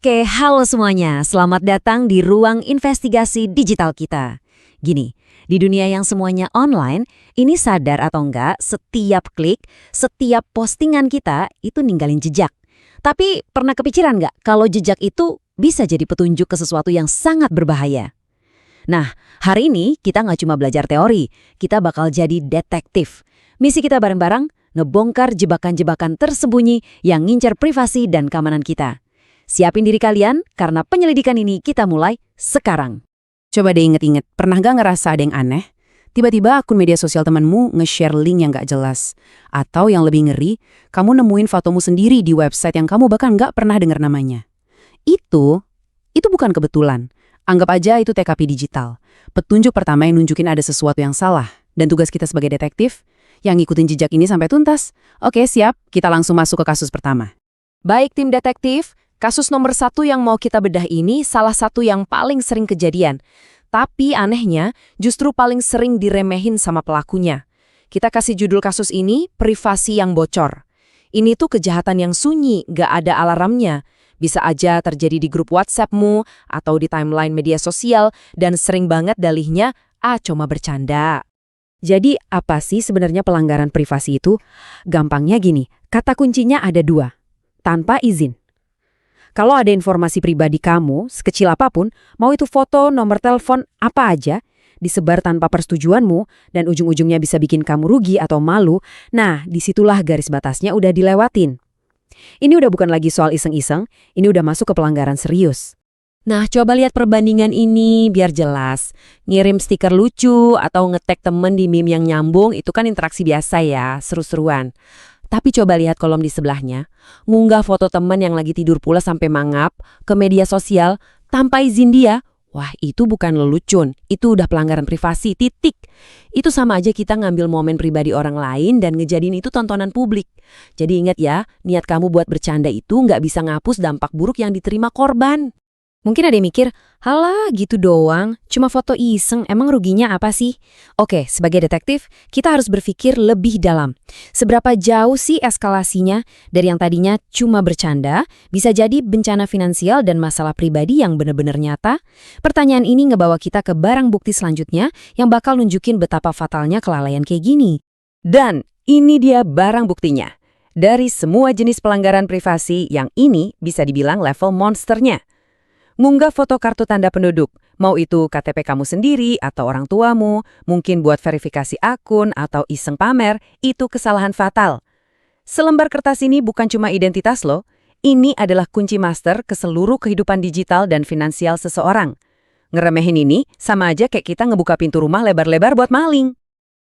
Oke, halo semuanya. Selamat datang di ruang investigasi digital kita. Gini, di dunia yang semuanya online, ini sadar atau enggak, setiap klik, setiap postingan kita itu ninggalin jejak. Tapi pernah kepikiran nggak kalau jejak itu bisa jadi petunjuk ke sesuatu yang sangat berbahaya? Nah, hari ini kita nggak cuma belajar teori, kita bakal jadi detektif. Misi kita bareng-bareng, ngebongkar jebakan-jebakan tersembunyi yang ngincer privasi dan keamanan kita. Siapin diri kalian, karena penyelidikan ini kita mulai sekarang. Coba deh inget-inget, pernah gak ngerasa ada yang aneh? Tiba-tiba akun media sosial temanmu nge-share link yang gak jelas. Atau yang lebih ngeri, kamu nemuin fotomu sendiri di website yang kamu bahkan gak pernah dengar namanya. Itu bukan kebetulan. Anggap aja itu TKP digital. Petunjuk pertama yang nunjukin ada sesuatu yang salah. Dan tugas kita sebagai detektif, yang ngikutin jejak ini sampai tuntas. Oke, siap. Kita langsung masuk ke kasus pertama. Baik tim detektif, kasus nomor 1 yang mau kita bedah ini salah satu yang paling sering kejadian. Tapi anehnya, justru paling sering diremehin sama pelakunya. Kita kasih judul kasus ini, privasi yang bocor. Ini tuh kejahatan yang sunyi, gak ada alarmnya. Bisa aja terjadi di grup WhatsApp-mu atau di timeline media sosial, dan sering banget dalihnya, cuma bercanda. Jadi apa sih sebenarnya pelanggaran privasi itu? Gampangnya gini, kata kuncinya ada 2. Tanpa izin. Kalau ada informasi pribadi kamu, sekecil apapun, mau itu foto, nomor telepon, apa aja, disebar tanpa persetujuanmu, dan ujung-ujungnya bisa bikin kamu rugi atau malu, nah disitulah garis batasnya udah dilewatin. Ini udah bukan lagi soal iseng-iseng, ini udah masuk ke pelanggaran serius. Nah, coba lihat perbandingan ini biar jelas. Ngirim stiker lucu atau nge-tag temen di meme yang nyambung, itu kan interaksi biasa ya, seru-seruan. Tapi coba lihat kolom di sebelahnya, ngunggah foto teman yang lagi tidur pula sampai mangap ke media sosial tanpa izin dia. Wah, itu bukan lelucon, itu udah pelanggaran privasi, titik. Itu sama aja kita ngambil momen pribadi orang lain dan ngejadiin itu tontonan publik. Jadi ingat ya, niat kamu buat bercanda itu nggak bisa ngapus dampak buruk yang diterima korban. Mungkin ada yang mikir, halah gitu doang, cuma foto iseng, emang ruginya apa sih? Oke, sebagai detektif, kita harus berpikir lebih dalam. Seberapa jauh sih eskalasinya dari yang tadinya cuma bercanda, bisa jadi bencana finansial dan masalah pribadi yang benar-benar nyata? Pertanyaan ini ngebawa kita ke barang bukti selanjutnya yang bakal nunjukin betapa fatalnya kelalaian kayak gini. Dan ini dia barang buktinya. Dari semua jenis pelanggaran privasi, yang ini bisa dibilang level monsternya. Ngunggah foto kartu tanda penduduk, mau itu KTP kamu sendiri atau orang tuamu, mungkin buat verifikasi akun atau iseng pamer, itu kesalahan fatal. Selembar kertas ini bukan cuma identitas loh, ini adalah kunci master ke seluruh kehidupan digital dan finansial seseorang. Ngeremehin ini sama aja kayak kita ngebuka pintu rumah lebar-lebar buat maling.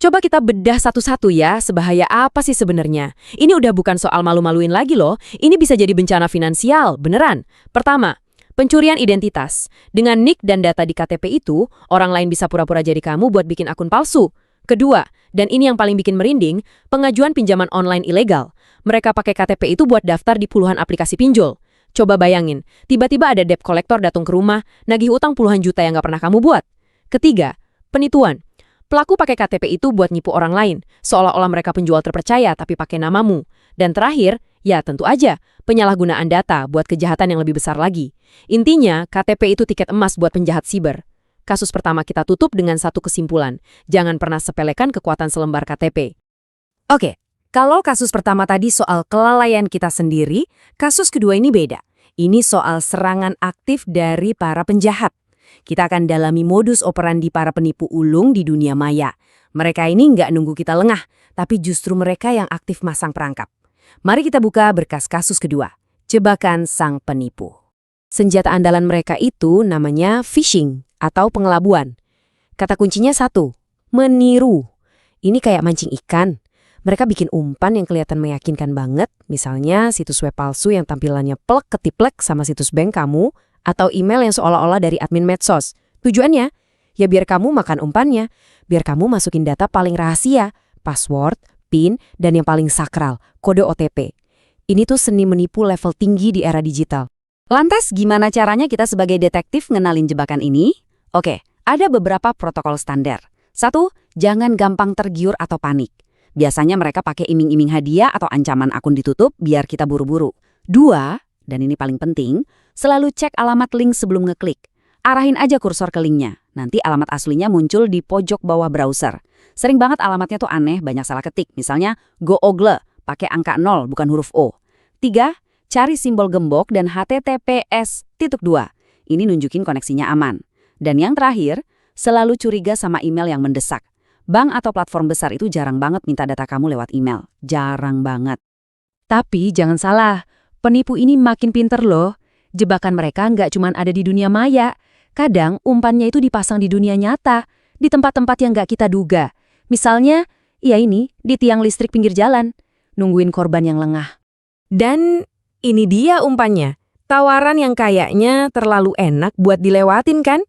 Coba kita bedah satu-satu ya, sebahaya apa sih sebenarnya? Ini udah bukan soal malu-maluin lagi loh, ini bisa jadi bencana finansial, beneran. Pertama, pencurian identitas. Dengan nik dan data di KTP itu, orang lain bisa pura-pura jadi kamu buat bikin akun palsu. Kedua, dan ini yang paling bikin merinding, pengajuan pinjaman online ilegal. Mereka pakai KTP itu buat daftar di puluhan aplikasi pinjol. Coba bayangin, tiba-tiba ada debt collector datang ke rumah, nagih utang puluhan juta yang gak pernah kamu buat. Ketiga, penitipan. Pelaku pakai KTP itu buat nipu orang lain, seolah-olah mereka penjual terpercaya tapi pakai namamu. Dan terakhir, ya tentu aja, penyalahgunaan data buat kejahatan yang lebih besar lagi. Intinya, KTP itu tiket emas buat penjahat siber. Kasus pertama kita tutup dengan satu kesimpulan. Jangan pernah sepelekan kekuatan selembar KTP. Oke, kalau kasus pertama tadi soal kelalaian kita sendiri, kasus kedua ini beda. Ini soal serangan aktif dari para penjahat. Kita akan dalami modus operandi para penipu ulung di dunia maya. Mereka ini nggak nunggu kita lengah, tapi justru mereka yang aktif masang perangkap. Mari kita buka berkas kasus kedua, jebakan sang penipu. Senjata andalan mereka itu namanya phishing atau pengelabuan. Kata kuncinya 1, meniru. Ini kayak mancing ikan. Mereka bikin umpan yang kelihatan meyakinkan banget, misalnya situs web palsu yang tampilannya plek ketiplek sama situs bank kamu, atau email yang seolah-olah dari admin medsos. Tujuannya? Ya biar kamu makan umpannya, biar kamu masukin data paling rahasia, password, PIN, dan yang paling sakral, kode OTP. Ini tuh seni menipu level tinggi di era digital. Lantas gimana caranya kita sebagai detektif ngenalin jebakan ini? Oke, ada beberapa protokol standar. 1, jangan gampang tergiur atau panik. Biasanya mereka pakai iming-iming hadiah atau ancaman akun ditutup biar kita buru-buru. 2, Dan ini paling penting, selalu cek alamat link sebelum ngeklik. Arahin aja kursor ke linknya, nanti alamat aslinya muncul di pojok bawah browser. Sering banget alamatnya tuh aneh, banyak salah ketik. Misalnya, google, pakai angka 0 bukan huruf O. 3. Cari simbol gembok dan https://. Ini nunjukin koneksinya aman. Dan yang terakhir, selalu curiga sama email yang mendesak. Bank atau platform besar itu jarang banget minta data kamu lewat email. Jarang banget. Tapi jangan salah, penipu ini makin pinter loh. Jebakan mereka nggak cuma ada di dunia maya. Kadang umpannya itu dipasang di dunia nyata, di tempat-tempat yang nggak kita duga. Misalnya, ya ini, di tiang listrik pinggir jalan, nungguin korban yang lengah. Dan ini dia umpannya. Tawaran yang kayaknya terlalu enak buat dilewatin kan?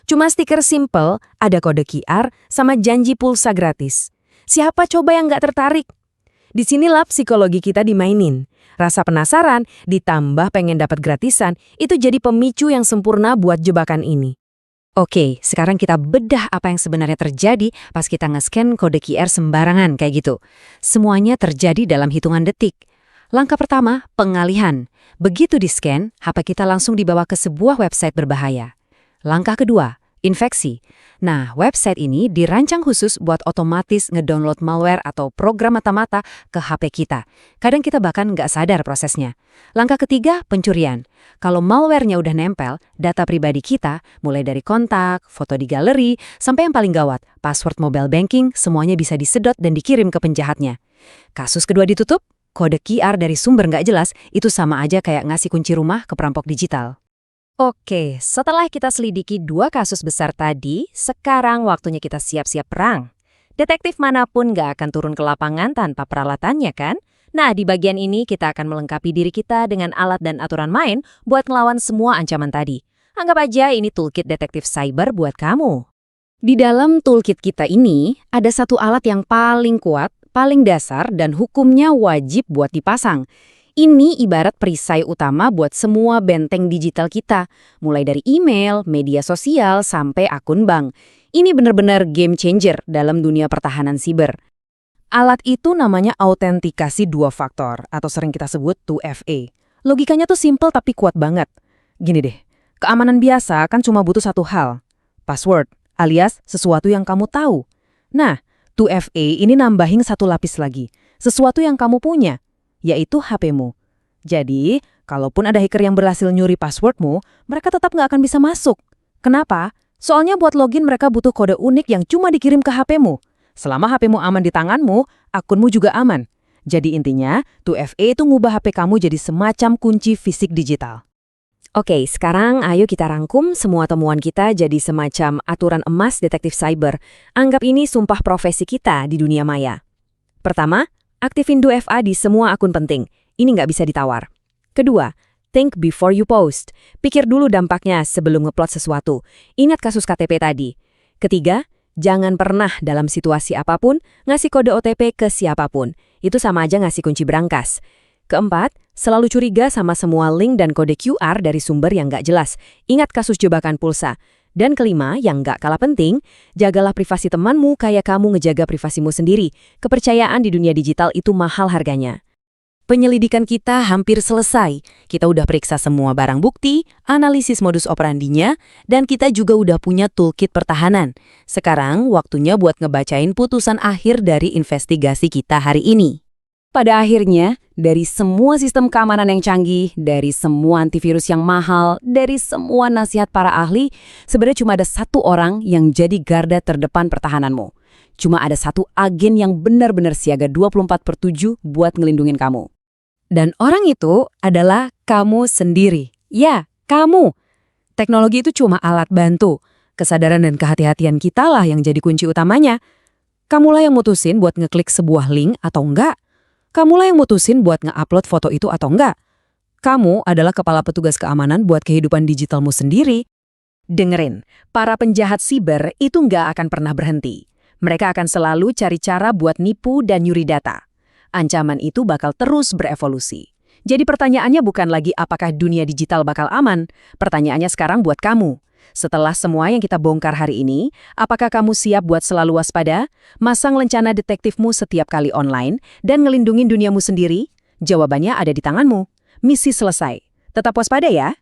Cuma stiker simple, ada kode QR, sama janji pulsa gratis. Siapa coba yang nggak tertarik? Disinilah psikologi kita dimainin. Rasa penasaran ditambah pengen dapat gratisan, itu jadi pemicu yang sempurna buat jebakan ini. Oke, sekarang kita bedah apa yang sebenarnya terjadi pas kita nge-scan kode QR sembarangan kayak gitu. Semuanya terjadi dalam hitungan detik. Langkah pertama, pengalihan. Begitu di-scan, HP kita langsung dibawa ke sebuah website berbahaya. Langkah kedua, infeksi. Nah, website ini dirancang khusus buat otomatis ngedownload malware atau program mata-mata ke HP kita. Kadang kita bahkan nggak sadar prosesnya. Langkah ketiga, pencurian. Kalau malware-nya udah nempel, data pribadi kita, mulai dari kontak, foto di galeri, sampai yang paling gawat, password mobile banking, semuanya bisa disedot dan dikirim ke penjahatnya. Kasus kedua ditutup, kode QR dari sumber nggak jelas, itu sama aja kayak ngasih kunci rumah ke perampok digital. Oke, setelah kita selidiki 2 kasus besar tadi, sekarang waktunya kita siap-siap perang. Detektif manapun nggak akan turun ke lapangan tanpa peralatannya kan? Nah, di bagian ini kita akan melengkapi diri kita dengan alat dan aturan main buat ngelawan semua ancaman tadi. Anggap aja ini toolkit detektif cyber buat kamu. Di dalam toolkit kita ini, ada satu alat yang paling kuat, paling dasar, dan hukumnya wajib buat dipasang. Ini ibarat perisai utama buat semua benteng digital kita, mulai dari email, media sosial, sampai akun bank. Ini benar-benar game changer dalam dunia pertahanan siber. Alat itu namanya autentikasi 2 faktor, atau sering kita sebut 2FA. Logikanya tuh simple tapi kuat banget. Gini deh, keamanan biasa kan cuma butuh satu hal, password, alias sesuatu yang kamu tahu. Nah, 2FA ini nambahin satu lapis lagi, sesuatu yang kamu punya, yaitu HP-mu. Jadi, kalaupun ada hacker yang berhasil nyuri passwordmu, mereka tetap nggak akan bisa masuk. Kenapa? Soalnya buat login mereka butuh kode unik yang cuma dikirim ke HP-mu. Selama HP-mu aman di tanganmu, akunmu juga aman. Jadi intinya, 2FA itu ngubah HP kamu jadi semacam kunci fisik digital. Oke, sekarang ayo kita rangkum semua temuan kita jadi semacam aturan emas detektif cyber. Anggap ini sumpah profesi kita di dunia maya. Pertama, aktifin 2FA di semua akun penting. Ini nggak bisa ditawar. Kedua, think before you post. Pikir dulu dampaknya sebelum ngeplot sesuatu. Ingat kasus KTP tadi. Ketiga, jangan pernah dalam situasi apapun ngasih kode OTP ke siapapun. Itu sama aja ngasih kunci brankas. Keempat, selalu curiga sama semua link dan kode QR dari sumber yang nggak jelas. Ingat kasus jebakan pulsa. Dan kelima, yang nggak kalah penting, jagalah privasi temanmu kayak kamu ngejaga privasimu sendiri. Kepercayaan di dunia digital itu mahal harganya. Penyelidikan kita hampir selesai. Kita udah periksa semua barang bukti, analisis modus operandinya, dan kita juga udah punya toolkit pertahanan. Sekarang waktunya buat ngebacain putusan akhir dari investigasi kita hari ini. Pada akhirnya, dari semua sistem keamanan yang canggih, dari semua antivirus yang mahal, dari semua nasihat para ahli, sebenarnya cuma ada satu orang yang jadi garda terdepan pertahananmu. Cuma ada satu agen yang benar-benar siaga 24/7 buat ngelindungin kamu. Dan orang itu adalah kamu sendiri. Ya, kamu. Teknologi itu cuma alat bantu. Kesadaran dan kehati-hatian kita lah yang jadi kunci utamanya. Kamulah yang mutusin buat ngeklik sebuah link atau enggak. Kamulah yang mutusin buat nge-upload foto itu atau enggak. Kamu adalah kepala petugas keamanan buat kehidupan digitalmu sendiri. Dengerin, para penjahat siber itu nggak akan pernah berhenti. Mereka akan selalu cari cara buat nipu dan nyuri data. Ancaman itu bakal terus berevolusi. Jadi pertanyaannya bukan lagi apakah dunia digital bakal aman. Pertanyaannya sekarang buat kamu. Setelah semua yang kita bongkar hari ini, apakah kamu siap buat selalu waspada, masang lencana detektifmu setiap kali online, dan ngelindungin duniamu sendiri? Jawabannya ada di tanganmu. Misi selesai. Tetap waspada ya.